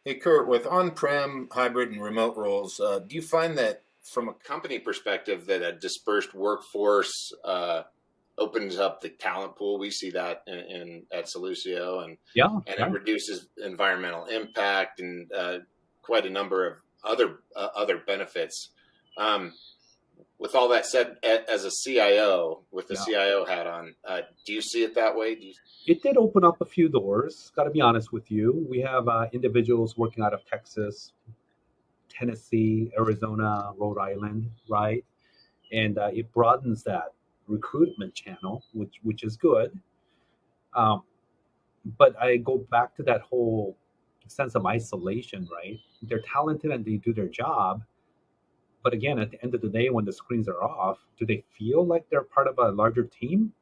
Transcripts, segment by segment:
Hey, Kurt, with on-prem, hybrid, and remote roles, do you find that from a company perspective that a dispersed workforce opens up the talent pool? We see that in at SolluCIO, Yeah, and it yeah. reduces environmental impact and quite a number of other benefits. Um, with all that said, as a CIO, with the Yeah. CIO hat on, do you see it that way? It did open up a few doors. Got to be honest with you. We have individuals working out of Texas, Tennessee, Arizona, Rhode Island, right? And it broadens that recruitment channel, which is good. Um, but I go back to that whole sense of isolation, right? They're talented and they do their job. But again, at the end of the day, when the screens are off, do they feel like they're part of a larger team?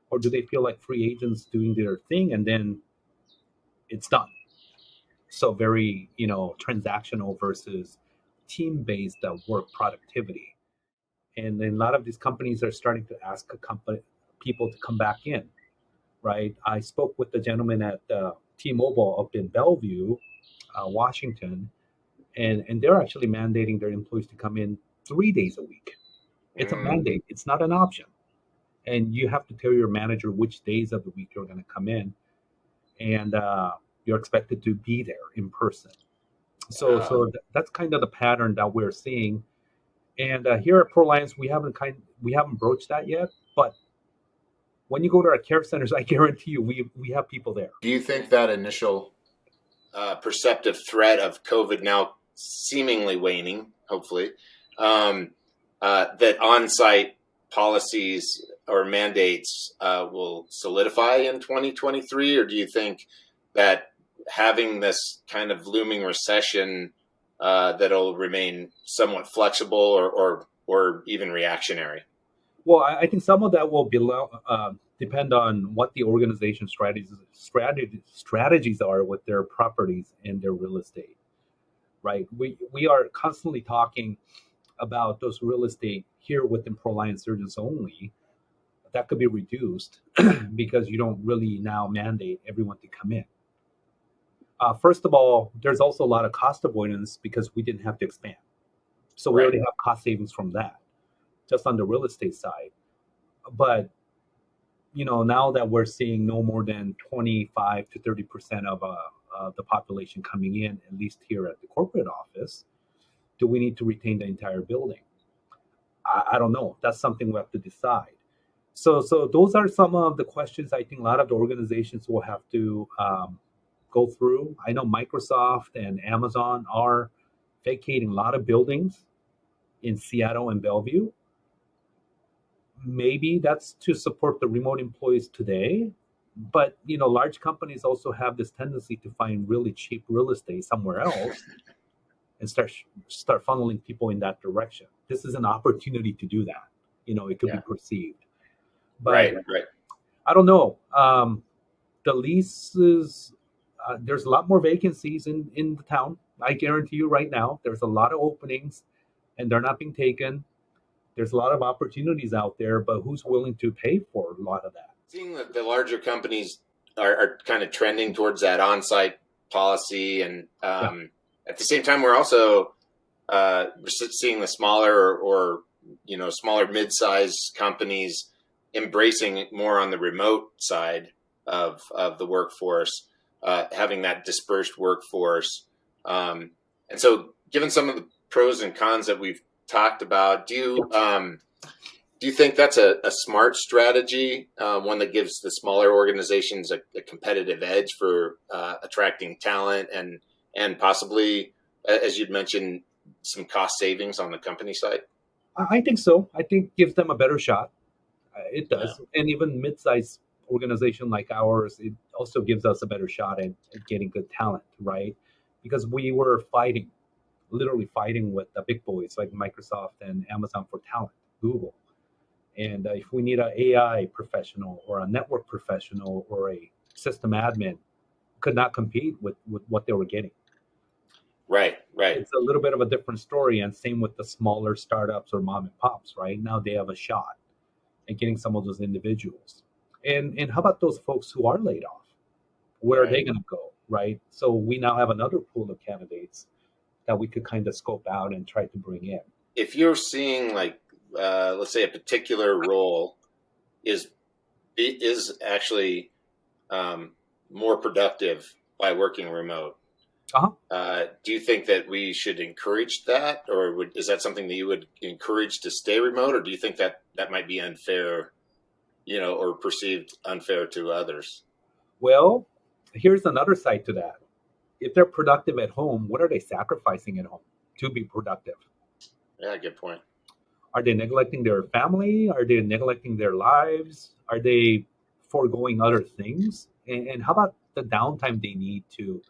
Or do they feel like free agents doing their thing and then it's done? So very, transactional versus team-based work productivity. And then a lot of these companies are starting to ask people to come back in, right? I spoke with the gentleman at T-Mobile up in Bellevue, Washington, and they're actually mandating their employees to come in 3 days a week. It's a Mm, mandate. It's not an option. And you have to tell your manager which days of the week you're going to come in, and you're expected to be there in person. uh, That's kind of the pattern that we're seeing. And here at ProLiance, we haven't broached that yet. But when you go to our care centers, I guarantee you, we have people there. do you think that initial perceptive threat of COVID now seemingly waning, hopefully, um, that on-site policies or mandates will solidify in 2023, or do you think that having this kind of looming recession that'll remain somewhat flexible or even reactionary? Well, I think some of that will depend on what the organization strategies are with their properties and their real estate, right? We are constantly talking about those real estate here within ProLiant Surgeons only. That could be reduced because you don't really now mandate everyone to come in. First of all, there's also a lot of cost avoidance because we didn't have to expand. So we Right. already have cost savings from that, just on the real estate side. But now that we're seeing no more than 25 to 30% of the population coming in, at least here at the corporate office, do we need to retain the entire building? I don't know. That's something we have to decide. So those are some of the questions I think a lot of the organizations will have to go through. I know Microsoft and Amazon are vacating a lot of buildings in Seattle and Bellevue. Maybe that's to support the remote employees today, but large companies also have this tendency to find really cheap real estate somewhere else and start funneling people in that direction. This is an opportunity to do that. It could be Yeah. perceived, but Right. Right. I don't know. The leases, there's a lot more vacancies in the town. I guarantee you right now, there's a lot of openings, and they're not being taken. There's a lot of opportunities out there, but who's willing to pay for a lot of that? Seeing that the larger companies are kind of trending towards that on-site policy, and Yeah, at the same time, we're also seeing the smaller or smaller mid-sized companies embracing more on the remote side of the workforce, having that dispersed workforce. And so, given some of the pros and cons that we've talked about, do you think that's a smart strategy, one that gives the smaller organizations a competitive edge for attracting talent and possibly, as you'd mentioned, some cost savings on the company side? I think so. I think gives them a better shot. It Yeah. does, and even mid-sized organization like ours, it also gives us a better shot at getting good talent, right? Because we were literally fighting with the big boys like Microsoft and Amazon for talent, Google. And if we need an AI professional or a network professional or a system admin, could not compete with what they were getting. Right. Right. It's a little bit of a different story, and same with the smaller startups or mom and pops. Right now, they have a shot at getting some of those individuals. And how about those folks who are laid off? Where are Right. they going to go? right? So we now have another pool of candidates that we could kind of scope out and try to bring in. If you're seeing like, let's say a particular role is actually more productive by working remote, do you think that we should encourage that, or is that something that you would encourage to stay remote, or do you think that that might be unfair, or perceived unfair to others? Well, here's another side to that. If they're productive at home, what are they sacrificing at home to be productive? Yeah, good point. Are they neglecting their family? Are they neglecting their lives? Are they foregoing other things? And how about the downtime they need to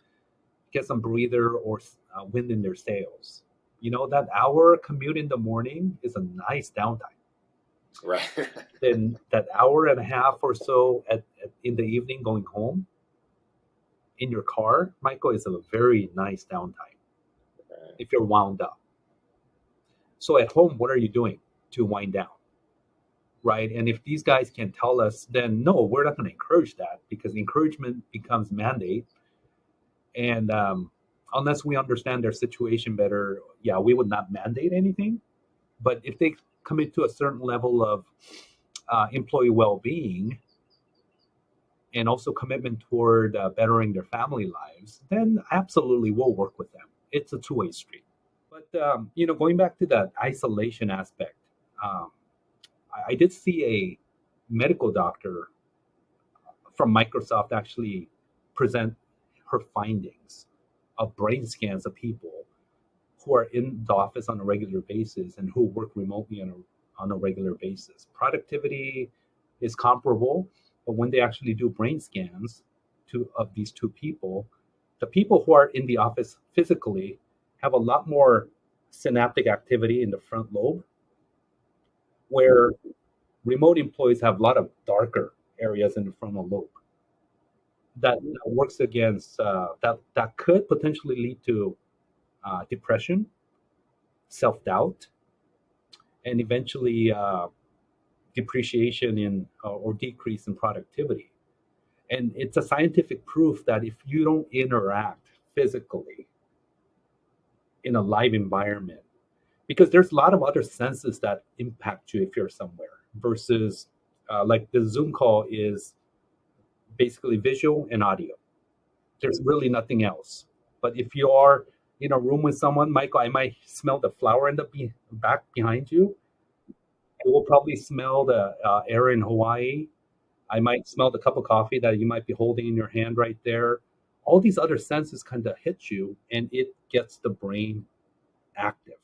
get some breather or wind in their sails? That hour commute in the morning is a nice downtime. Right. Then that hour and a half or so in the evening going home in your car, Michael, is a very nice downtime if you're wound up. So at home, what are you doing to wind down? Right? And if these guys can tell us, then no, we're not going to encourage that, because encouragement becomes mandate. And unless we understand their situation better, yeah, we would not mandate anything. But if they commit to a certain level of employee well-being and also commitment toward bettering their family lives, then absolutely we'll work with them. It's a two-way street. But going back to that isolation aspect, I did see a medical doctor from Microsoft actually present her findings of brain scans of people who are in the office on a regular basis and who work remotely on a regular basis. Productivity is comparable, but when they actually do brain scans of these two people, the people who are in the office physically have a lot more synaptic activity in the front lobe, where remote employees have a lot of darker areas in the frontal lobe that works against that could potentially lead to depression, self-doubt, and eventually depreciation in or decrease in productivity. And it's a scientific proof that if you don't interact physically in a live environment, because there's a lot of other senses that impact you if you're somewhere, versus like the Zoom call is basically visual and audio. There's really nothing else. But if you are in a room with someone, Michael, I might smell the flower in the back behind you. I will probably smell the air in Hawaii. I might smell the cup of coffee that you might be holding in your hand right there. All these other senses kind of hit you, and it gets the brain active.